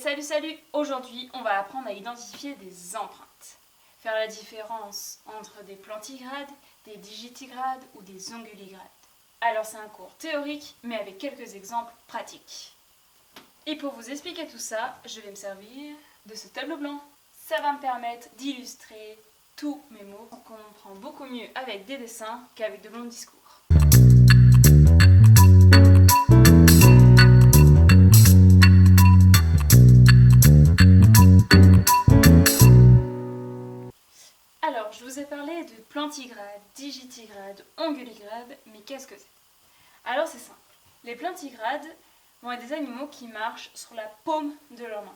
Salut! Aujourd'hui, on va apprendre à identifier des empreintes. Faire la différence entre des plantigrades, des digitigrades ou des onguligrades. Alors c'est un cours théorique, mais avec quelques exemples pratiques. Et pour vous expliquer tout ça, je vais me servir de ce tableau blanc. Ça va me permettre d'illustrer tous mes mots qu'on comprend beaucoup mieux avec des dessins qu'avec de longs discours. Alors, je vous ai parlé de plantigrade, digitigrade, onguligrade, mais qu'est-ce que c'est? Alors c'est simple. Les plantigrades vont être des animaux qui marchent sur la paume de leur main.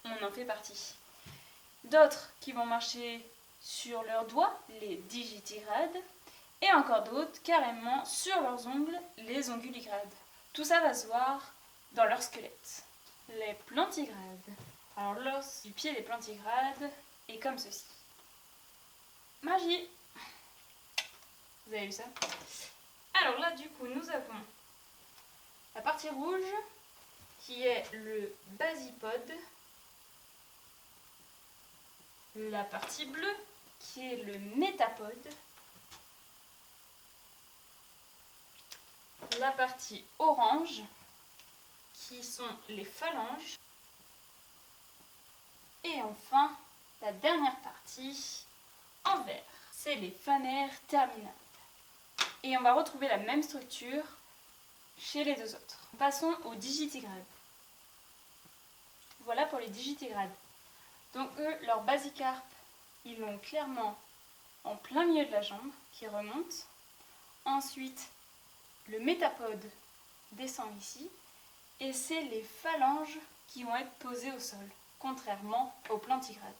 On en fait partie. D'autres qui vont marcher sur leurs doigts, les digitigrades, et encore d'autres carrément sur leurs ongles, les onguligrades. Tout ça va se voir dans leur squelette. Les plantigrades. Alors l'os du pied des plantigrades est comme ceci. Magie! Vous avez vu ça? Alors là, du coup, nous avons la partie rouge qui est le basipode, la partie bleue qui est le métapode, la partie orange qui sont les phalanges, et enfin la dernière partie en vert, c'est les phanères terminales. Et on va retrouver la même structure chez les deux autres. Passons aux digitigrades. Voilà pour les digitigrades. Donc eux, leur basicarpe, ils l'ont clairement en plein milieu de la jambe, qui remonte. Ensuite, le métapode descend ici, et c'est les phalanges qui vont être posées au sol, contrairement aux plantigrades.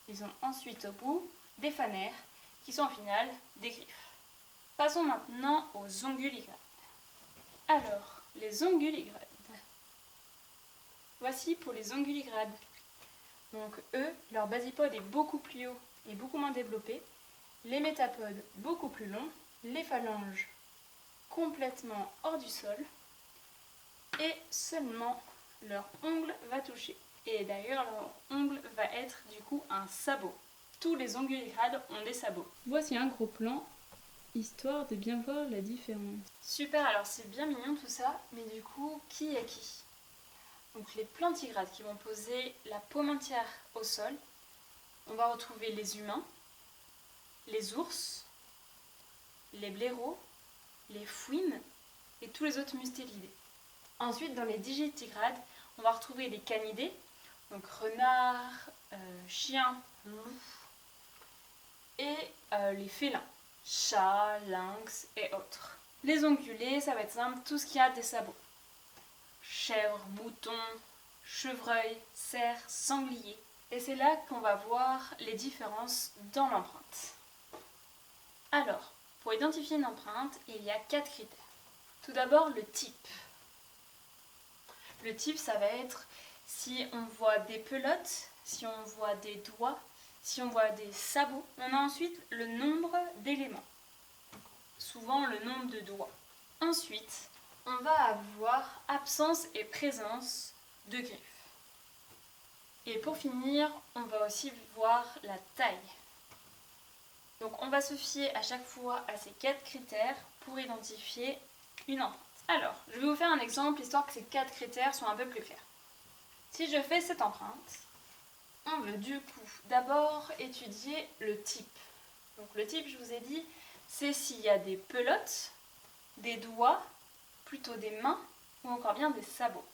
Ils ont ensuite au bout des phanères, qui sont au final des griffes. Passons maintenant aux onguligrades. Alors, les onguligrades. Voici pour les onguligrades. Donc eux, leur basipode est beaucoup plus haut et beaucoup moins développé. Les métapodes beaucoup plus longs. Les phalanges complètement hors du sol. Et seulement leur ongle va toucher. Et d'ailleurs, leur ongle va être du coup un sabot. Tous les onguligrades ont des sabots. Voici un gros plan, histoire de bien voir la différence. Super, alors c'est bien mignon tout ça, mais du coup, qui est qui? Donc les plantigrades qui vont poser la paume entière au sol. On va retrouver les humains, les ours, les blaireaux, les fouines et tous les autres mustélidés. Ensuite, dans les digitigrades, on va retrouver les canidés, donc renards, chiens, loups, et les félins, chats, lynx et autres. Les ongulés, ça va être simple, tout ce qui a des sabots. Chèvres, moutons, chevreuils, cerfs, sangliers. Et c'est là qu'on va voir les différences dans l'empreinte. Alors, pour identifier une empreinte, il y a 4 critères. Tout d'abord, le type. Le type, ça va être si on voit des pelotes, si on voit des doigts, si on voit des sabots. On a ensuite le nombre d'éléments, souvent le nombre de doigts. Ensuite, on va avoir absence et présence de griffes. Et pour finir, on va aussi voir la taille. Donc on va se fier à chaque fois à ces 4 critères pour identifier une empreinte. Alors, je vais vous faire un exemple histoire que ces 4 critères soient un peu plus clairs. Si je fais cette empreinte, on veut du coup d'abord étudier le type. Donc le type, je vous ai dit, c'est s'il y a des pelotes, des doigts, plutôt des mains ou encore bien des sabots.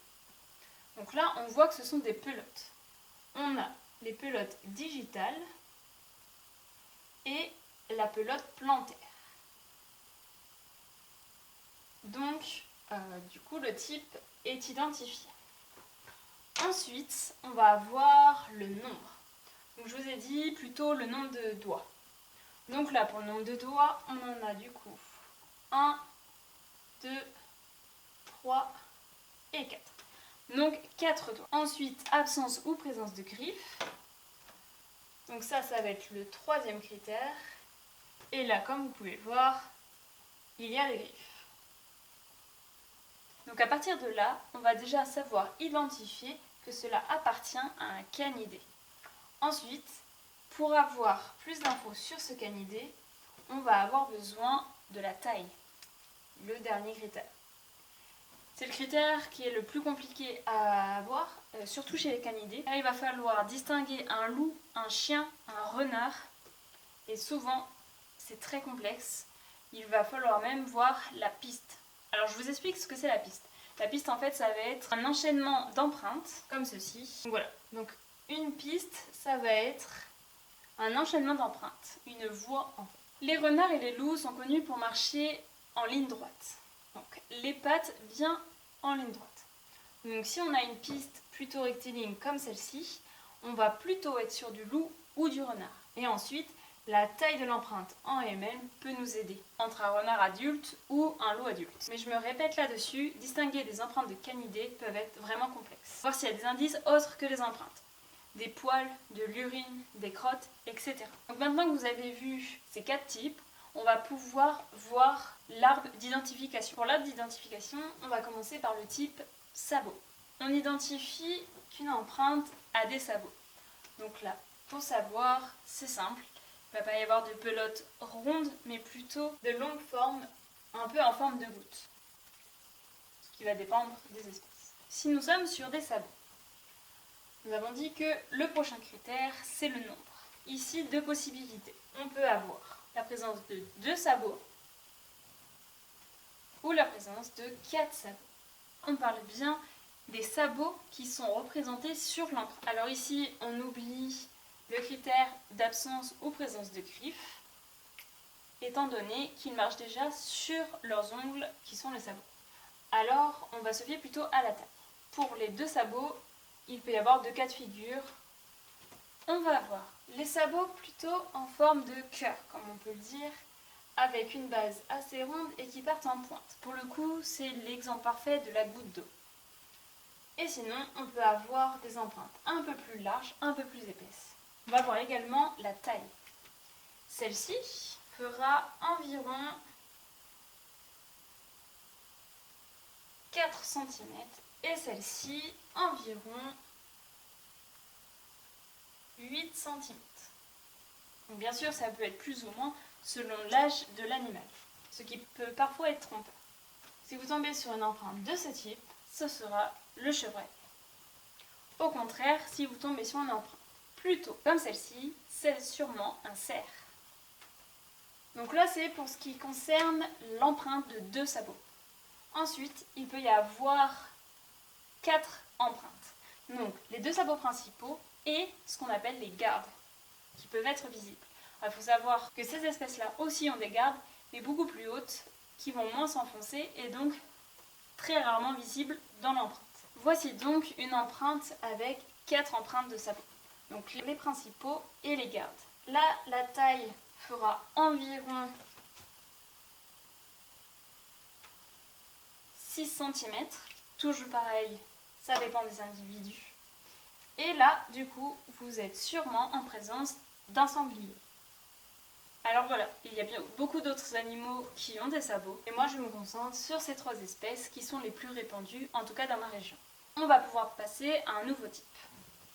Donc là, on voit que ce sont des pelotes. On a les pelotes digitales et la pelote plantaire. Donc, du coup, le type est identifié. Ensuite, on va avoir le nombre. Donc, je vous ai dit plutôt le nombre de doigts. Donc là, pour le nombre de doigts, on en a du coup 1, 2, 3 et 4. Donc 4 doigts. Ensuite, absence ou présence de griffes. Donc ça va être le 3e critère. Et là, comme vous pouvez voir, il y a des griffes. Donc à partir de là, on va déjà savoir identifier que cela appartient à un canidé. Ensuite, pour avoir plus d'infos sur ce canidé, on va avoir besoin de la taille, le dernier critère. C'est le critère qui est le plus compliqué à avoir, surtout chez les canidés. Là, il va falloir distinguer un loup, un chien, un renard, et souvent, c'est très complexe. Il va falloir même voir la piste. Alors, je vous explique ce que c'est la piste. La piste, en fait, ça va être un enchaînement d'empreintes, comme ceci. Donc, voilà. Donc, une piste, ça va être un enchaînement d'empreintes, une voie en fait. Les renards et les loups sont connus pour marcher en ligne droite. Donc, les pattes bien en ligne droite. Donc, si on a une piste plutôt rectiligne comme celle-ci, on va plutôt être sur du loup ou du renard. Et ensuite, la taille de l'empreinte en elle-même peut nous aider entre un renard adulte ou un loup adulte. Mais je me répète là-dessus, distinguer des empreintes de canidés peuvent être vraiment complexes. Voir s'il y a des indices autres que les empreintes. Des poils, de l'urine, des crottes, etc. Donc maintenant que vous avez vu ces 4 types, on va pouvoir voir l'arbre d'identification. Pour l'arbre d'identification, on va commencer par le type sabot. On identifie qu'une empreinte a des sabots. Donc là, pour savoir, c'est simple. Il ne va pas y avoir de pelote ronde, mais plutôt de longues formes, un peu en forme de goutte. Ce qui va dépendre des espèces. Si nous sommes sur des sabots, nous avons dit que le prochain critère, c'est le nombre. Ici, 2 possibilités. On peut avoir la présence de 2 sabots ou la présence de 4 sabots. On parle bien des sabots qui sont représentés sur l'empreinte. Alors ici, on oublie le critère d'absence ou présence de griffes, étant donné qu'ils marchent déjà sur leurs ongles qui sont les sabots. Alors, on va se fier plutôt à la taille. Pour les 2 sabots, il peut y avoir 2 cas de figure. On va avoir les sabots plutôt en forme de cœur, comme on peut le dire, avec une base assez ronde et qui partent en pointe. Pour le coup, c'est l'exemple parfait de la goutte d'eau. Et sinon, on peut avoir des empreintes un peu plus larges, un peu plus épaisses. On va voir également la taille. Celle-ci fera environ 4 cm et celle-ci environ 8 cm. Donc bien sûr, ça peut être plus ou moins selon l'âge de l'animal, ce qui peut parfois être trompeur. Si vous tombez sur une empreinte de ce type, ce sera le chevreuil. Au contraire, si vous tombez sur une empreinte plutôt comme celle-ci, c'est sûrement un cerf. Donc là, c'est pour ce qui concerne l'empreinte de 2 sabots. Ensuite, il peut y avoir 4 empreintes. Donc, les 2 sabots principaux et ce qu'on appelle les gardes, qui peuvent être visibles. Il faut savoir que ces espèces-là aussi ont des gardes, mais beaucoup plus hautes, qui vont moins s'enfoncer et donc très rarement visibles dans l'empreinte. Voici donc une empreinte avec 4 empreintes de sabots. Donc les principaux et les gardes. Là, la taille fera environ 6 cm. Toujours pareil, ça dépend des individus. Et là, du coup, vous êtes sûrement en présence d'un sanglier. Alors voilà, il y a bien beaucoup d'autres animaux qui ont des sabots, et moi je me concentre sur ces 3 espèces qui sont les plus répandues, en tout cas dans ma région. On va pouvoir passer à un nouveau type.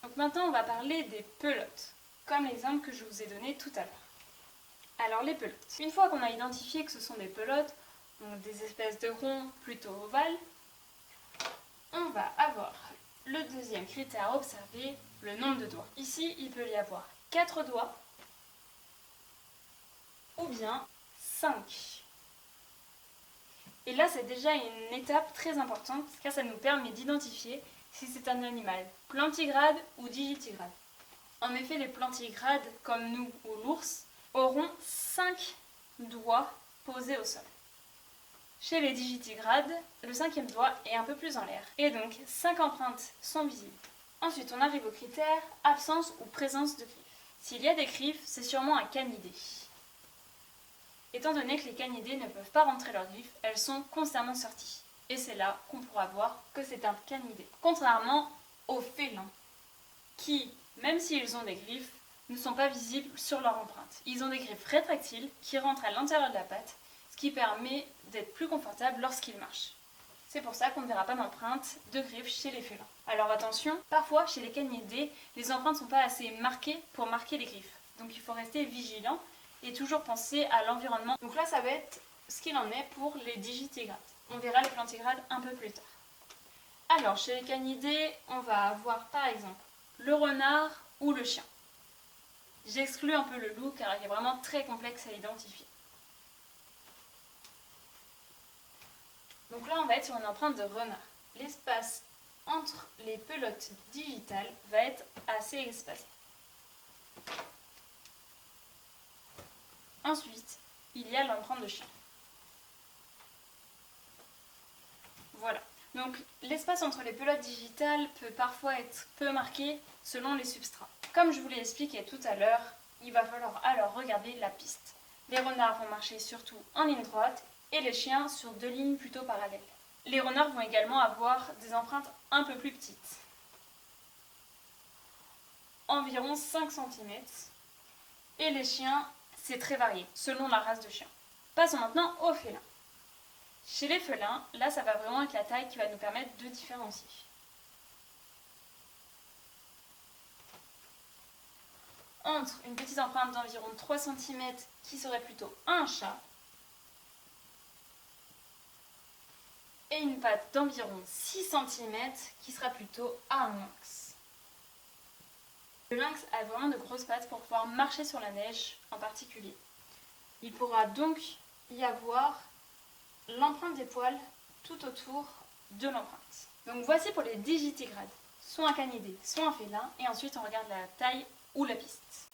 Donc maintenant on va parler des pelotes, comme l'exemple que je vous ai donné tout à l'heure. Alors les pelotes. Une fois qu'on a identifié que ce sont des pelotes, donc des espèces de ronds plutôt ovales, on va avoir le deuxième critère à observer, le nombre de doigts. Ici, il peut y avoir 4 doigts ou bien 5. Et là, c'est déjà une étape très importante car ça nous permet d'identifier si c'est un animal plantigrade ou digitigrade. En effet, les plantigrades, comme nous ou l'ours, auront 5 doigts posés au sol. Chez les digitigrades, le 5e doigt est un peu plus en l'air, et donc 5 empreintes sont visibles. Ensuite, on arrive au critère absence ou présence de griffes. S'il y a des griffes, c'est sûrement un canidé. Étant donné que les canidés ne peuvent pas rentrer leurs griffes, elles sont constamment sorties. Et c'est là qu'on pourra voir que c'est un canidé. Contrairement aux félins, qui, même s'ils ont des griffes, ne sont pas visibles sur leur empreinte. Ils ont des griffes rétractiles qui rentrent à l'intérieur de la patte, ce qui permet d'être plus confortable lorsqu'ils marchent. C'est pour ça qu'on ne verra pas d'empreintes de griffes chez les félins. Alors attention, parfois chez les canidés, les empreintes ne sont pas assez marquées pour marquer les griffes. Donc il faut rester vigilant et toujours penser à l'environnement. Donc là, ça va être ce qu'il en est pour les digitigrades. On verra les plantigrades un peu plus tard. Alors, chez les canidés, on va avoir par exemple le renard ou le chien. J'exclus un peu le loup car il est vraiment très complexe à identifier. Donc là, on va être sur une empreinte de renard. L'espace entre les pelotes digitales va être assez espacé. Ensuite, il y a l'empreinte de chien. Voilà. Donc l'espace entre les pelotes digitales peut parfois être peu marqué selon les substrats. Comme je vous l'ai expliqué tout à l'heure, il va falloir alors regarder la piste. Les renards vont marcher surtout en ligne droite et les chiens sur 2 lignes plutôt parallèles. Les renards vont également avoir des empreintes un peu plus petites, environ 5 cm, et les chiens, c'est très varié selon la race de chien. Passons maintenant aux félins. Chez les félins, là ça va vraiment être la taille qui va nous permettre de différencier. Entre une petite empreinte d'environ 3 cm qui serait plutôt un chat et une patte d'environ 6 cm qui sera plutôt un lynx. Le lynx a vraiment de grosses pattes pour pouvoir marcher sur la neige en particulier. Il pourra donc y avoir l'empreinte des poils tout autour de l'empreinte. Donc voici pour les digitigrades, soit un canidé, soit un félin, et ensuite on regarde la taille ou la piste.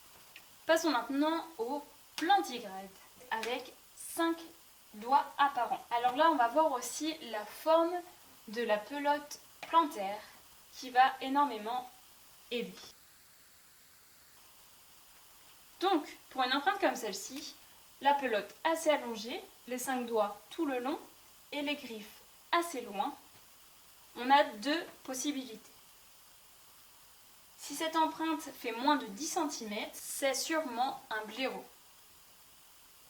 Passons maintenant au plantigrade, avec 5 doigts apparents. Alors là, on va voir aussi la forme de la pelote plantaire qui va énormément aider. Donc, pour une empreinte comme celle-ci, la pelote assez allongée, les 5 doigts tout le long et les griffes assez loin, on a 2 possibilités. Si cette empreinte fait moins de 10 cm, c'est sûrement un blaireau.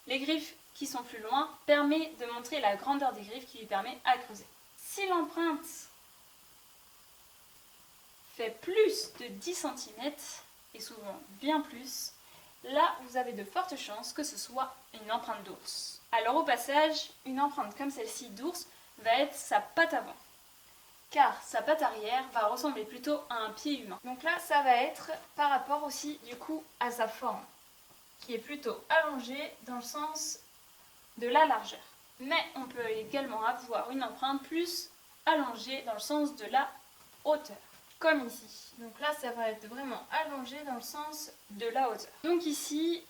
Les griffes qui sont plus loin permettent de montrer la grandeur des griffes qui lui permet à creuser. Si l'empreinte fait plus de 10 cm, et souvent bien plus, là vous avez de fortes chances que ce soit une empreinte d'ours. Alors au passage, une empreinte comme celle-ci d'ours va être sa patte avant, car sa patte arrière va ressembler plutôt à un pied humain. Donc là, ça va être par rapport aussi du coup à sa forme, qui est plutôt allongée dans le sens de la largeur. Mais on peut également avoir une empreinte plus allongée dans le sens de la hauteur, comme ici. Donc là, ça va être vraiment allongé dans le sens de la hauteur. Donc ici,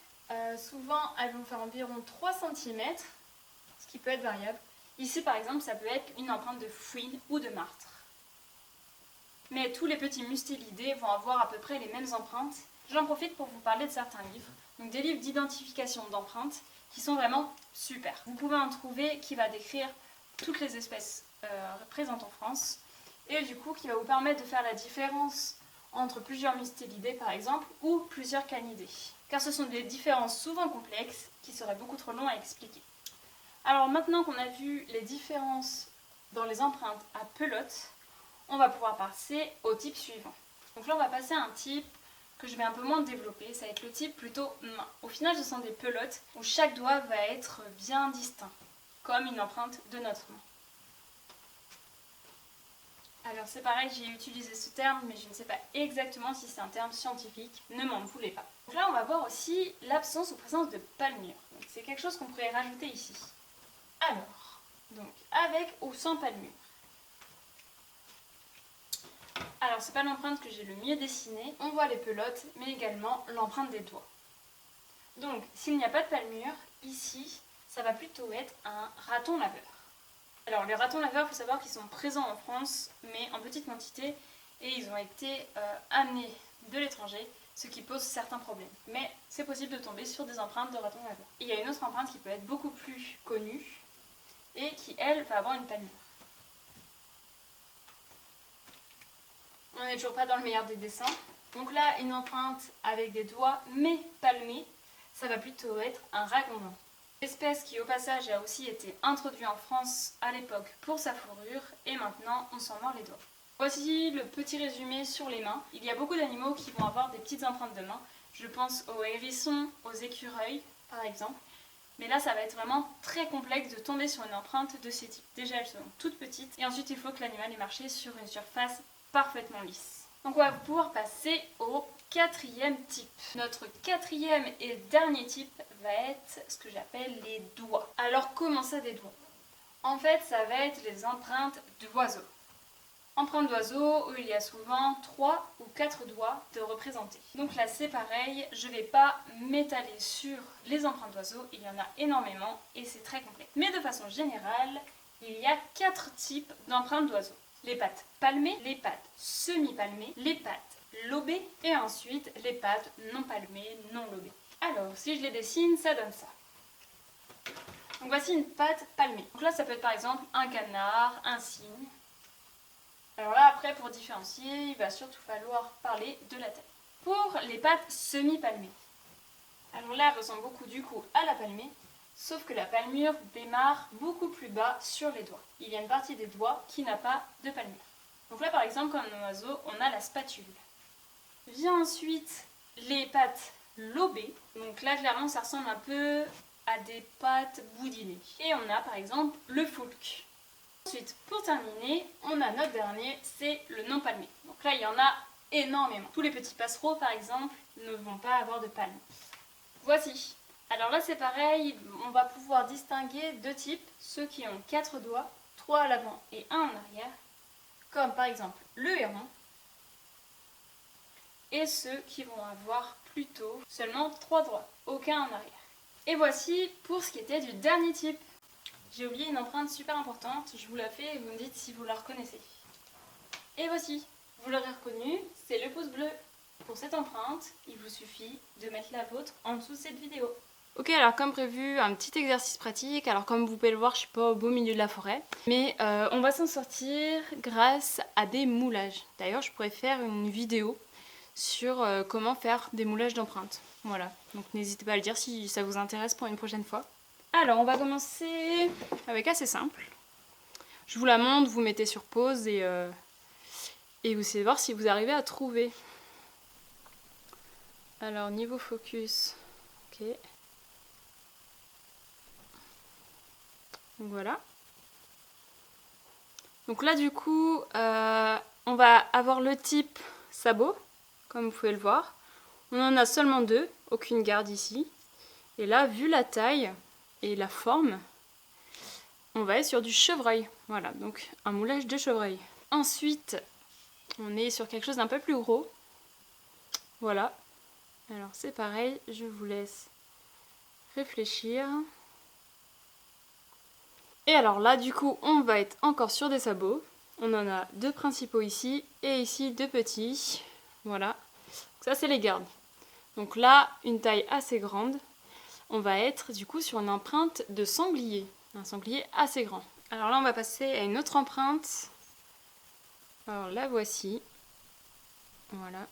souvent, elles vont faire environ 3 cm, ce qui peut être variable. Ici, par exemple, ça peut être une empreinte de fouine ou de martre. Mais tous les petits mustélidés vont avoir à peu près les mêmes empreintes. J'en profite pour vous parler de certains livres, donc des livres d'identification d'empreintes qui sont vraiment super. Vous pouvez en trouver qui va décrire toutes les espèces présentes en France et du coup qui va vous permettre de faire la différence entre plusieurs mustélidés par exemple ou plusieurs canidés. Car ce sont des différences souvent complexes qui seraient beaucoup trop longs à expliquer. Alors maintenant qu'on a vu les différences dans les empreintes à pelote, on va pouvoir passer au type suivant. Donc là on va passer à un type que je vais un peu moins développer, ça va être le type plutôt main. Au final ce sont des pelotes où chaque doigt va être bien distinct, comme une empreinte de notre main. Alors c'est pareil, j'ai utilisé ce terme, mais je ne sais pas exactement si c'est un terme scientifique, ne m'en voulez pas. Donc là on va voir aussi l'absence ou présence de palmure. Donc c'est quelque chose qu'on pourrait rajouter ici. Alors, donc avec ou sans palmure. Alors c'est pas l'empreinte que j'ai le mieux dessinée, on voit les pelotes, mais également l'empreinte des doigts. Donc s'il n'y a pas de palmure, ici, ça va plutôt être un raton laveur. Alors les ratons laveurs, il faut savoir qu'ils sont présents en France, mais en petite quantité, et ils ont été amenés de l'étranger, ce qui pose certains problèmes. Mais c'est possible de tomber sur des empreintes de ratons laveurs. Il y a une autre empreinte qui peut être beaucoup plus connue, et qui, elle, va avoir une palmure. On n'est toujours pas dans le meilleur des dessins. Donc là, une empreinte avec des doigts, mais palmés, ça va plutôt être un ragondin. Espèce qui au passage a aussi été introduite en France à l'époque pour sa fourrure et maintenant on s'en mord les doigts. Voici le petit résumé sur les mains. Il y a beaucoup d'animaux qui vont avoir des petites empreintes de main. Je pense aux hérissons, aux écureuils par exemple. Mais là ça va être vraiment très complexe de tomber sur une empreinte de ces types. Déjà elles sont toutes petites et ensuite il faut que l'animal ait marché sur une surface parfaitement lisse. Donc on va pouvoir passer au quatrième type. Notre quatrième et dernier type va être ce que j'appelle les doigts. Alors comment ça des doigts? En fait ça va être les empreintes d'oiseaux. Empreintes d'oiseaux où il y a souvent 3 ou 4 doigts de représentés. Donc là c'est pareil, je ne vais pas m'étaler sur les empreintes d'oiseaux, il y en a énormément et c'est très complexe. Mais de façon générale, il y a 4 types d'empreintes d'oiseaux. Les pattes palmées, les pattes semi-palmées, les pattes lobées et ensuite les pattes non palmées, non lobées. Alors si je les dessine, ça donne ça. Donc voici une patte palmée. Donc là ça peut être par exemple un canard, un cygne. Alors là, après, pour différencier, il va surtout falloir parler de la taille. Pour les pattes semi-palmées, alors là, elles ressemblent beaucoup du coup à la palmée, sauf que la palmure démarre beaucoup plus bas sur les doigts. Il y a une partie des doigts qui n'a pas de palmure. Donc là, par exemple, comme un oiseau, on a la spatule. Vient ensuite les pattes lobées. Donc là, clairement, ça ressemble un peu à des pattes boudinées. Et on a par exemple le foulque. Ensuite, pour terminer, on a notre dernier, c'est le non palmé. Donc là, il y en a énormément. Tous les petits passereaux, par exemple, ne vont pas avoir de palme. Voici. Alors là, c'est pareil, on va pouvoir distinguer deux types. Ceux qui ont 4 doigts, 3 à l'avant et 1 en arrière, comme par exemple le héron. Et ceux qui vont avoir plutôt seulement 3 doigts, aucun en arrière. Et voici pour ce qui était du dernier type. J'ai oublié une empreinte super importante, je vous la fais et vous me dites si vous la reconnaissez. Et voici, vous l'aurez reconnu, c'est le pouce bleu. Pour cette empreinte, il vous suffit de mettre la vôtre en dessous de cette vidéo. Ok, alors comme prévu, un petit exercice pratique. Alors comme vous pouvez le voir, je suis pas au beau milieu de la forêt. Mais on va s'en sortir grâce à des moulages. D'ailleurs, je pourrais faire une vidéo sur comment faire des moulages d'empreintes. Voilà, donc n'hésitez pas à le dire si ça vous intéresse pour une prochaine fois. Alors, on va commencer avec assez simple. Je vous la montre, vous mettez sur pause et vous essayez de voir si vous arrivez à trouver. Alors, niveau focus, ok. Donc voilà. Donc là, du coup, on va avoir le type sabot, comme vous pouvez le voir. On en a seulement 2, aucune garde ici. Et là, vu la taille et la forme, on va être sur du chevreuil. Voilà, donc un moulage de chevreuil. Ensuite, on est sur quelque chose d'un peu plus gros. Voilà. Alors c'est pareil, je vous laisse réfléchir. Et alors là, du coup, on va être encore sur des sabots. On en a 2 principaux ici et ici 2 petits. Voilà. Ça, c'est les gardes. Donc là, une taille assez grande. On va être du coup sur une empreinte de sanglier. Un sanglier assez grand. Alors là, on va passer à une autre empreinte. Alors la voici. Voilà.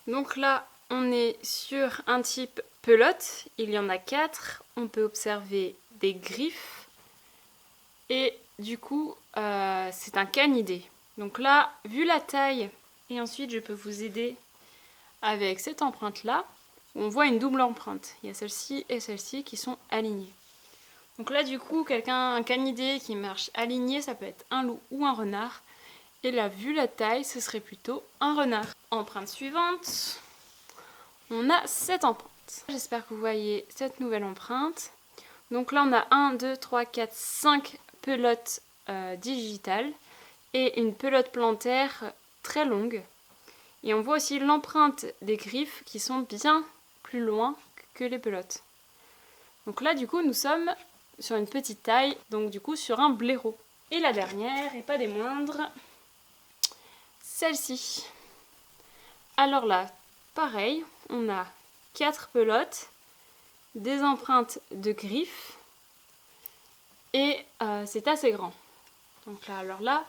Donc là, on est sur un type pelote. Il y en a 4. On peut observer des griffes. Et du coup, c'est un canidé. Donc là, vu la taille, et ensuite je peux vous aider avec cette empreinte-là. On voit une double empreinte. Il y a celle-ci et celle-ci qui sont alignées. Donc là, du coup, un canidé qui marche aligné, ça peut être un loup ou un renard. Et là, vu la taille, ce serait plutôt un renard. Empreinte suivante, on a cette empreinte. J'espère que vous voyez cette nouvelle empreinte. Donc là, on a 1, 2, 3, 4, 5 pelotes digitales et une pelote plantaire très longue. Et on voit aussi l'empreinte des griffes qui sont bien plus loin que les pelotes. Donc là, du coup, nous sommes sur une petite taille, donc du coup sur un blaireau. Et la dernière, et pas des moindres, celle-ci. Alors là, pareil, on a 4 pelotes, des empreintes de griffes, et c'est assez grand. Donc là, alors là,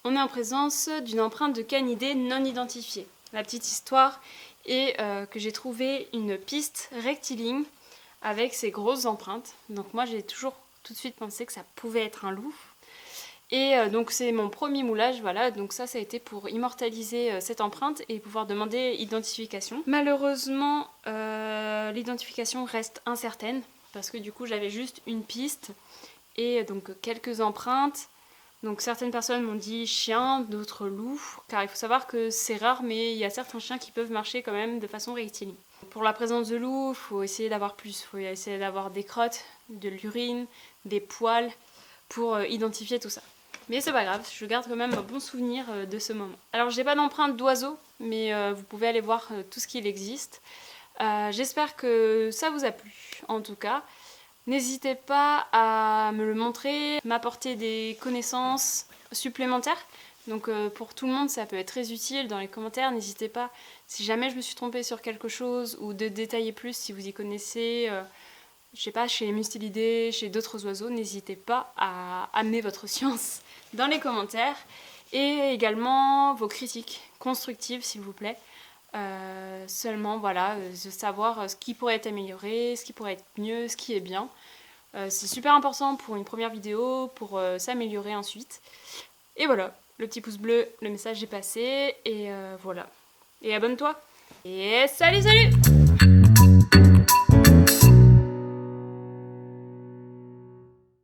on est en présence d'une empreinte de canidé non identifiée. La petite histoire, et que j'ai trouvé une piste rectiligne avec ces grosses empreintes. Donc moi j'ai toujours tout de suite pensé que ça pouvait être un loup. Et donc c'est mon premier moulage, voilà, donc ça a été pour immortaliser cette empreinte et pouvoir demander identification. Malheureusement, l'identification reste incertaine, parce que du coup j'avais juste une piste et donc quelques empreintes. Donc certaines personnes m'ont dit chien, d'autres loup, car il faut savoir que c'est rare, mais il y a certains chiens qui peuvent marcher quand même de façon rectiligne. Pour la présence de loup, il faut essayer d'avoir plus, il faut essayer d'avoir des crottes, de l'urine, des poils, pour identifier tout ça. Mais c'est pas grave, je garde quand même un bon souvenir de ce moment. Alors j'ai pas d'empreinte d'oiseau, mais vous pouvez aller voir tout ce qu'il existe. J'espère que ça vous a plu, en tout cas. N'hésitez pas à me le montrer, m'apporter des connaissances supplémentaires. Donc pour tout le monde, ça peut être très utile dans les commentaires. N'hésitez pas, si jamais je me suis trompée sur quelque chose, ou de détailler plus si vous y connaissez, je sais pas, chez les mustelidés, chez d'autres oiseaux, n'hésitez pas à amener votre science dans les commentaires. Et également vos critiques constructives, s'il vous plaît. Seulement, voilà, de savoir ce qui pourrait être amélioré, ce qui pourrait être mieux, ce qui est bien. C'est super important pour une première vidéo, pour s'améliorer ensuite. Et voilà, le petit pouce bleu, le message est passé, et voilà. Et abonne-toi. Et salut, salut!